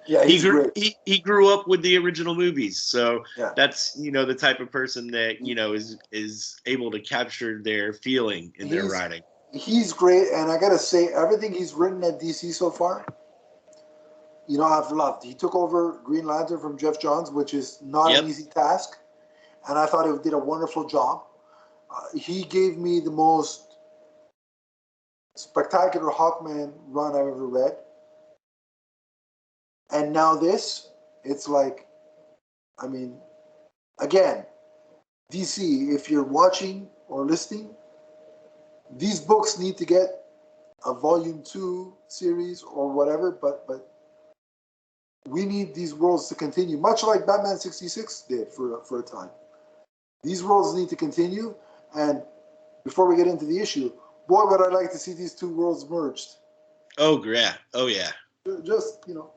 Yeah, he's great. He grew up with the original movies, so yeah. That's, you know, the type of person that, you know, is able to capture their feeling in their writing. He's great, and I gotta say, everything he's written at DC so far, you know, I've loved. He took over Green Lantern from Jeff Johns, which is not an easy task, and I thought he did a wonderful job. He gave me the most spectacular Hawkman run I've ever read. And now this, it's like, I mean, again, DC, if you're watching or listening, these books need to get a volume 2 series or whatever, but we need these worlds to continue, much like Batman 66 did for a time. These worlds need to continue, and before we get into the issue, boy, would I like to see these two worlds merged. Oh, yeah. Oh, yeah. Just, you know,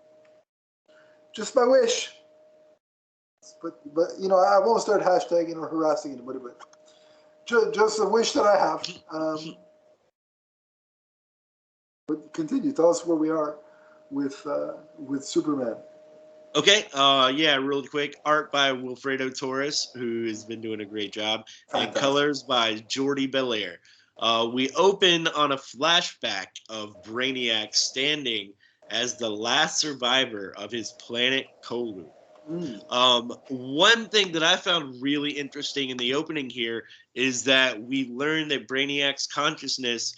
just my wish. But you know, I won't start hashtagging or harassing anybody, but just a wish that I have. But continue. Tell us where we are with Superman. Okay. Yeah, really quick. Art by Wilfredo Torres, who has been doing a great job, and colors by Jordi Belair. We open on a flashback of Brainiac standing as the last survivor of his planet Kolu. One thing that I found really interesting in the opening here is that we learn that Brainiac's consciousness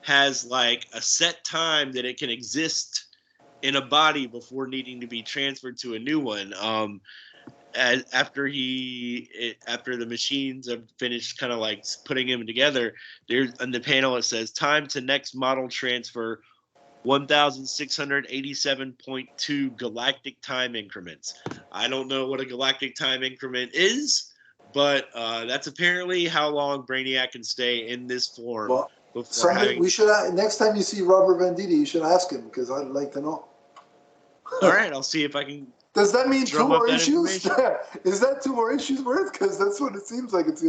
has like a set time that it can exist in a body before needing to be transferred to a new one. After the machines have finished kind of like putting him together, there's on the panel it says time to next model transfer 1687.2 galactic time increments. I don't know what a galactic time increment is, but that's apparently how long Brainiac can stay in this form. Well, we should next time you see Robert Venditti, you should ask him because I'd like to know. All right, I'll see if I can. Does that mean 2 more issues? Is that 2 more issues worth? Because that's what it seems like it's.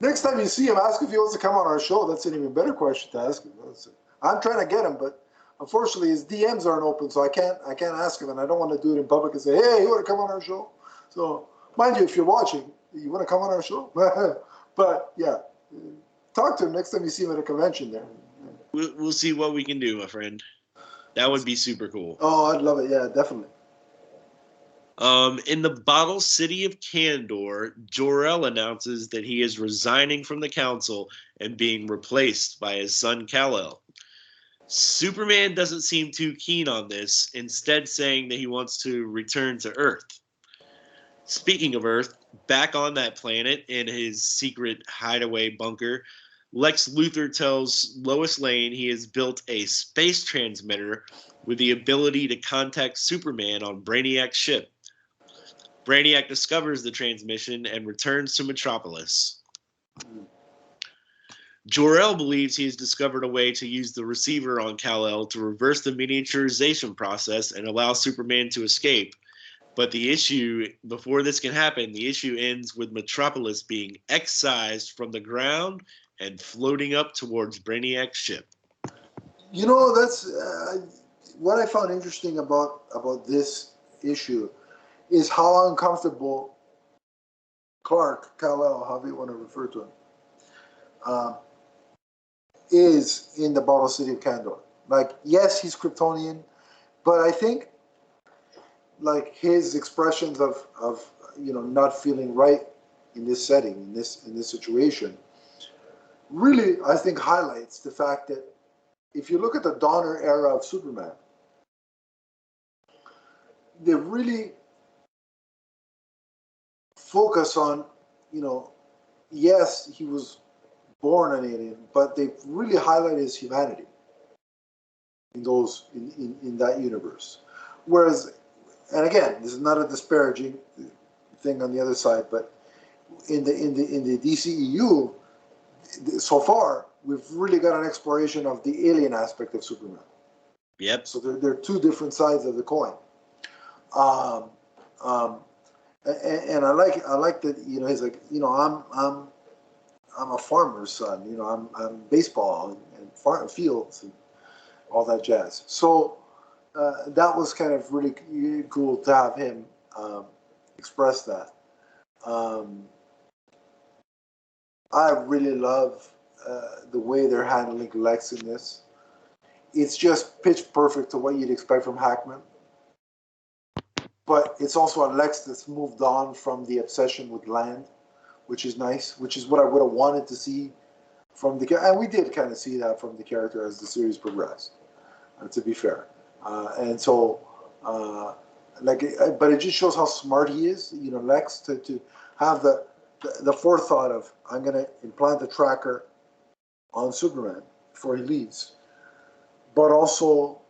Next time you see him, ask if he wants to come on our show. That's an even better question to ask him. I'm trying to get him, but unfortunately his DMs aren't open, so I can't ask him, and I don't want to do it in public and say, hey, you want to come on our show? So, mind you, if you're watching, you want to come on our show? But yeah, talk to him next time you see him at a convention there. We'll see what we can do, my friend. That would be super cool. Oh, I'd love it. Yeah, definitely. In the bottle city of Kandor, Jor-El announces that he is resigning from the council and being replaced by his son Kal-El. Superman doesn't seem too keen on this, instead saying that he wants to return to Earth. Speaking of Earth, back on that planet in his secret hideaway bunker, Lex Luthor tells Lois Lane he has built a space transmitter with the ability to contact Superman on Brainiac's ship. Brainiac discovers the transmission and returns to Metropolis. Jor-El believes he has discovered a way to use the receiver on Kal-El to reverse the miniaturization process and allow Superman to escape. But the issue, before this can happen, the issue ends with Metropolis being excised from the ground and floating up towards Brainiac's ship. You know, that's what I found interesting about this issue is how uncomfortable Kal-El, however you want to refer to him, is in the bottle city of Kandor. Like, yes, he's Kryptonian, but I think like his expressions of not feeling right in this setting, in this situation, really I think highlights the fact that if you look at the Donner era of Superman, they really focus on, yes, he was born an alien, but they really highlighted his humanity in those in that universe. Whereas, and again, this is not a disparaging thing on the other side, but in the DCEU, so far we've really got an exploration of the alien aspect of Superman. Yep. So they're two different sides of the coin. And I like that, he's like, I'm a farmer's son, I'm baseball and farm fields and all that jazz. So that was kind of really cool to have him express that. I really love the way they're handling Lex in this. It's just pitch perfect to what you'd expect from Hackman. But it's also a Lex that's moved on from the obsession with land, which is nice, which is what I would have wanted to see from the character. And we did kind of see that from the character as the series progressed, to be fair. And so, but it just shows how smart he is, Lex, to have the forethought of, I'm going to implant the tracker on Superman before he leaves. But also,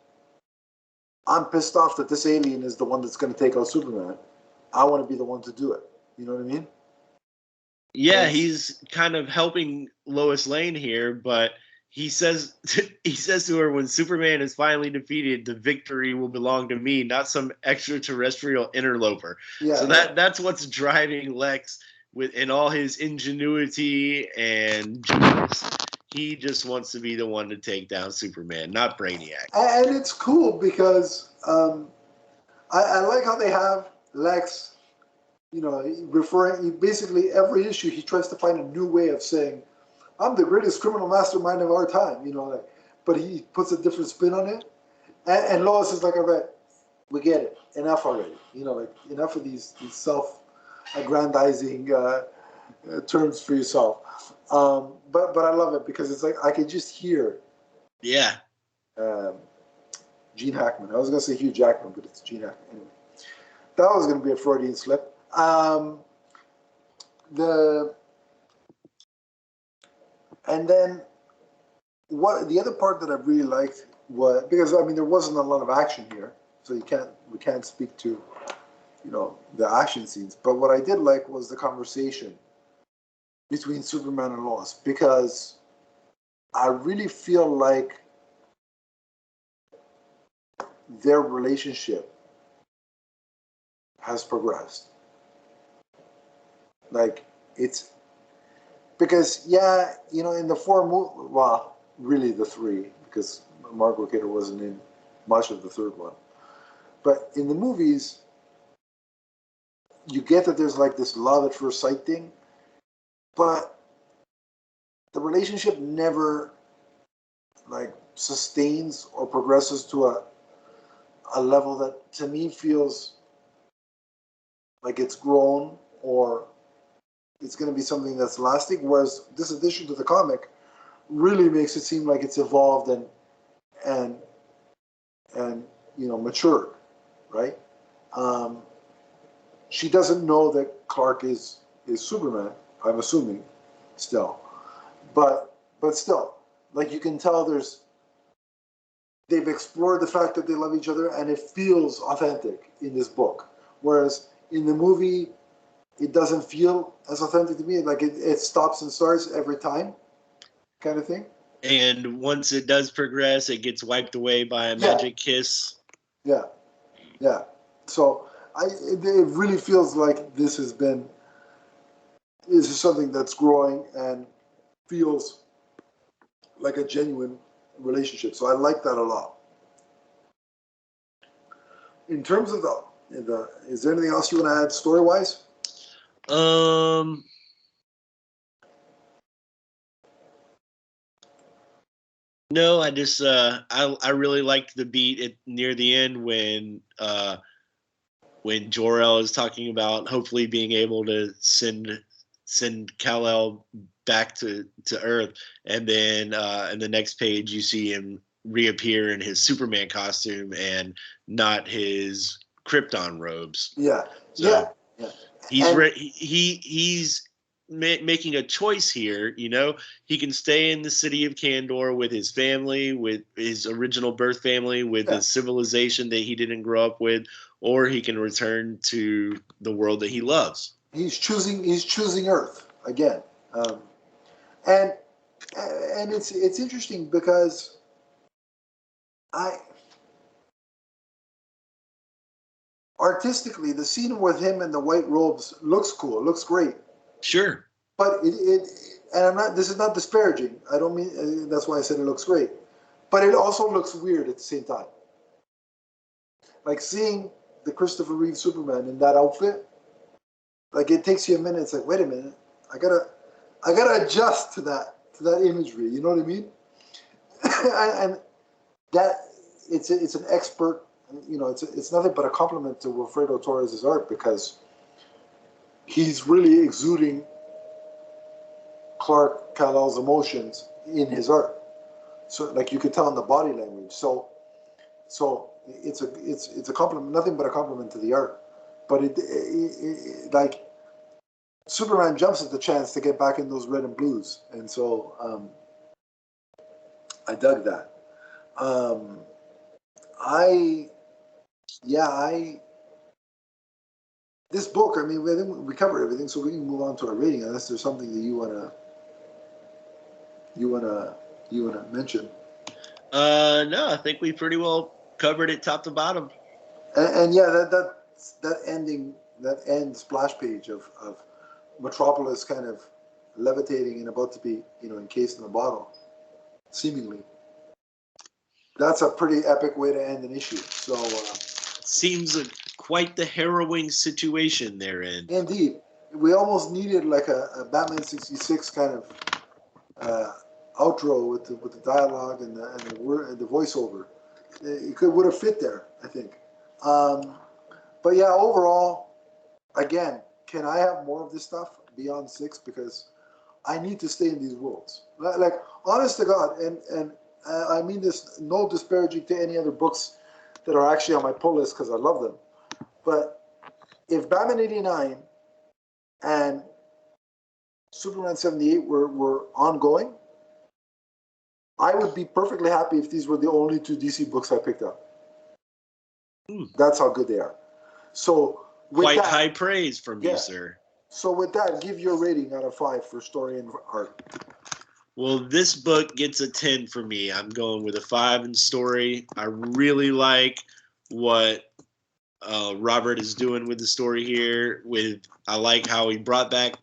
I'm pissed off that this alien is the one that's going to take out Superman. I want to be the one to do it. You know what I mean? Yeah, he's kind of helping Lois Lane here, but he says to her, when Superman is finally defeated, the victory will belong to me, not some extraterrestrial interloper. Yeah, so that's what's driving Lex in all his ingenuity and genius. He just wants to be the one to take down Superman, not Brainiac. And it's cool because I like how they have Lex, referring, basically every issue he tries to find a new way of saying, I'm the greatest criminal mastermind of our time, but he puts a different spin on it. And Lois is like, all right, we get it. Enough already. Enough of these self-aggrandizing terms for yourself. But I love it because it's like I could just hear. Yeah. Gene Hackman. I was going to say Hugh Jackman, but it's Gene Hackman. Anyway, that was going to be a Freudian slip. And then the other part that I really liked was, because there wasn't a lot of action here, so we can't speak to the action scenes. But what I did like was the conversation between Superman and Lois, because I really feel like their relationship has progressed. Like, it's because, in the 4 movies, well, really the 3, because Margot Kidder wasn't in much of the 3rd one. But in the movies, you get that there's like this love at first sight thing, but the relationship never like sustains or progresses to a level that to me feels like it's grown or it's going to be something that's lasting. Whereas this addition to the comic really makes it seem like it's evolved and matured, right? She doesn't know that Clark is Superman, I'm assuming, still. But still, like, you can tell they've explored the fact that they love each other, and it feels authentic in this book. Whereas in the movie, it doesn't feel as authentic to me. Like, it stops and starts every time, kind of thing. And once it does progress, it gets wiped away by a magic kiss. Yeah. So it really feels like this is something that's growing and feels like a genuine relationship. So I like that a lot. In terms of is there anything else you want to add story-wise? No, I just I really liked the beat near the end when Jor-El is talking about hopefully being able to send Kal-El back to Earth, and then in the next page you see him reappear in his Superman costume and not his Krypton robes. Yeah, So yeah. he's And he's making a choice here. You know, he can stay in the city of Kandor with his family, with his original birth family, with yeah, his civilization that he didn't grow up with, or he can return to the world that he loves. he's choosing Earth again, and it's interesting because I artistically the scene with him in the white robes looks cool, looks great, Sure. but it and I'm not. This is not disparaging. I don't mean. That's why I said it looks great, but it also looks weird at the same time. Like seeing the Christopher Reeve Superman in that outfit, like it takes you a minute. It's like, wait a minute, I gotta adjust to that imagery. You know what I mean? and that it's an expert. You know, it's nothing but a compliment to Wilfredo Torres' art because he's really exuding Clark Kal-El's emotions in his art. So, like you could tell in the body language. So it's a compliment, nothing but a compliment to the art. But like Superman jumps at the chance to get back in those red and blues, and so I dug that. Um, I yeah I this book. I mean, I think we covered everything, so we can move on to our rating unless there's something that you wanna you wanna mention. No, I think we pretty well covered it top to bottom. And yeah, that ending, that end splash page of Metropolis kind of levitating and about to be, encased in a bottle, seemingly. That's a pretty epic way to end an issue. So, Seems quite the harrowing situation they're in. indeed, we almost needed like a Batman '66 kind of outro with the dialogue and the word and the voiceover. It would have fit there, I think. Um, but yeah, overall, again, can I have more of this stuff beyond 6? Because I need to stay in these worlds. Like, honest to God, and I mean this no disparaging to any other books that are actually on my pull list because I love them. But if Batman '89 and Superman '78 were ongoing, I would be perfectly happy if these were the only 2 DC books I picked up. That's how good they are. So with Quite that, high praise from yeah. you, sir. So with that, give your rating out of 5 for story and art. Well, this book gets a 10 for me. I'm going with a 5 in story. I really like what Robert is doing with the story here. I like how he brought back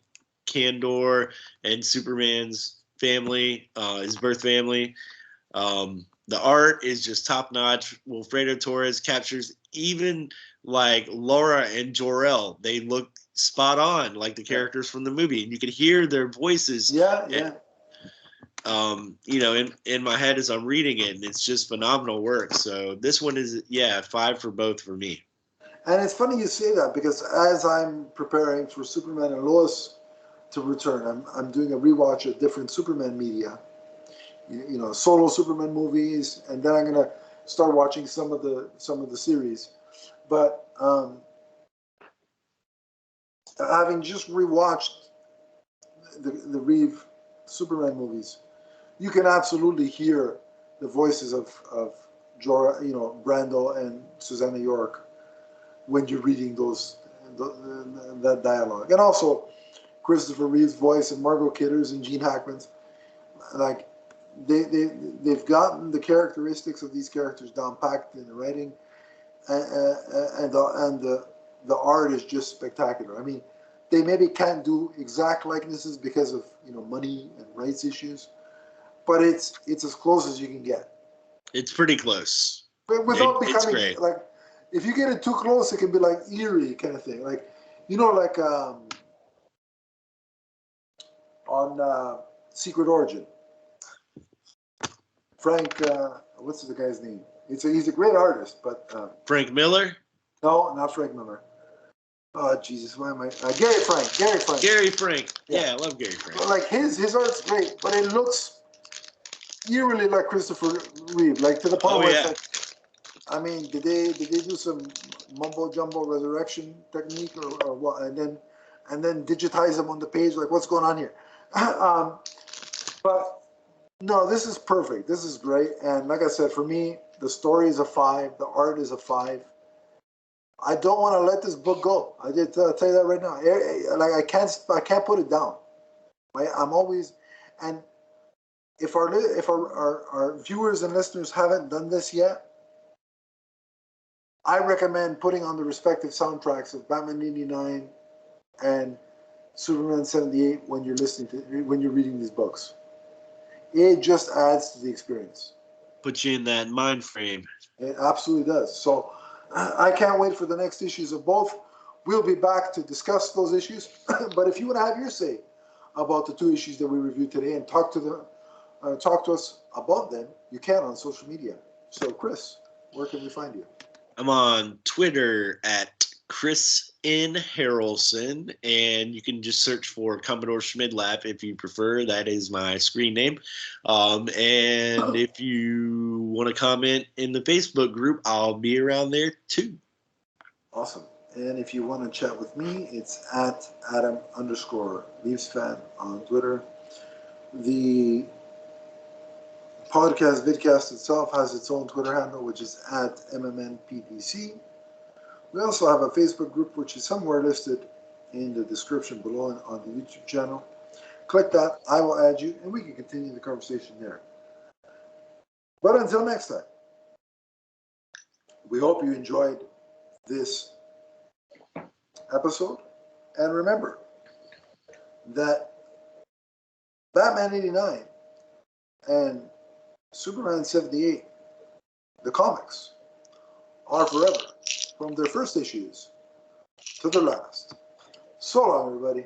Kandor and Superman's family, his birth family. The art is just top notch. Wilfredo Torres captures even like Laura and Jor-El. They look spot on, like the characters from the movie, and you can hear their voices. Yeah. In my head as I'm reading it, and it's just phenomenal work. So this one is 5 for both for me. And it's funny you say that because as I'm preparing for Superman and Lois to return, I'm doing a rewatch of different Superman media, solo Superman movies, and then I'm gonna start watching some of the series. But having just rewatched the Reeve Superman movies, you can absolutely hear the voices of Jorah, Brando and Susanna York when you're reading that dialogue, and also Christopher Reeve's voice and Margot Kidder's and Gene Hackman's. Like they've gotten the characteristics of these characters down packed in the writing, and the art is just spectacular. I mean, they maybe can't do exact likenesses because of money and rights issues, but it's as close as you can get. It's pretty close. But without It's becoming great. like, if you get it too close, it can be like eerie kind of thing. Like, like on Secret Origin. Frank, what's the guy's name? He's a great artist, but Frank Miller. no, not Frank Miller. Oh Jesus, why am I? Gary Frank. Gary Frank. Yeah, I love Gary Frank. But like his art's great, but it looks eerily like Christopher Reeve, like to the point where it's like, I mean, did they do some mumbo jumbo resurrection technique or what, and then digitize them on the page? Like, what's going on here? But no, this is perfect. This is great, and like I said, for me, the story is a 5, the art is a 5. I don't want to let this book go. I did tell you that right now. Like I can't put it down. Right? I'm always, and if our viewers and listeners haven't done this yet, I recommend putting on the respective soundtracks of Batman '89 and Superman '78 when you're reading these books. It just adds to the experience. Put you in that mind frame. It absolutely does. So I can't wait for the next issues of both. We'll be back to discuss those issues. But if you want to have your say about the 2 issues that we reviewed today and talk to us about them, you can on social media. So Chris, where can we find you? I'm on Twitter at Chris N. Harrelson, and you can just search for Commodore Schmidlap if you prefer. That is my screen name. And if you want to comment in the Facebook group, I'll be around there too. Awesome. And if you want to chat with me, it's at Adam_LeafsFan on Twitter. The podcast vidcast itself has its own Twitter handle, which is at MMNPDC. We also have a Facebook group, which is somewhere listed in the description below on the YouTube channel. Click that, I will add you, and we can continue the conversation there. But until next time, we hope you enjoyed this episode. And remember that Batman '89 and Superman '78, the comics, are forever, from their first issues to their last. So long, everybody.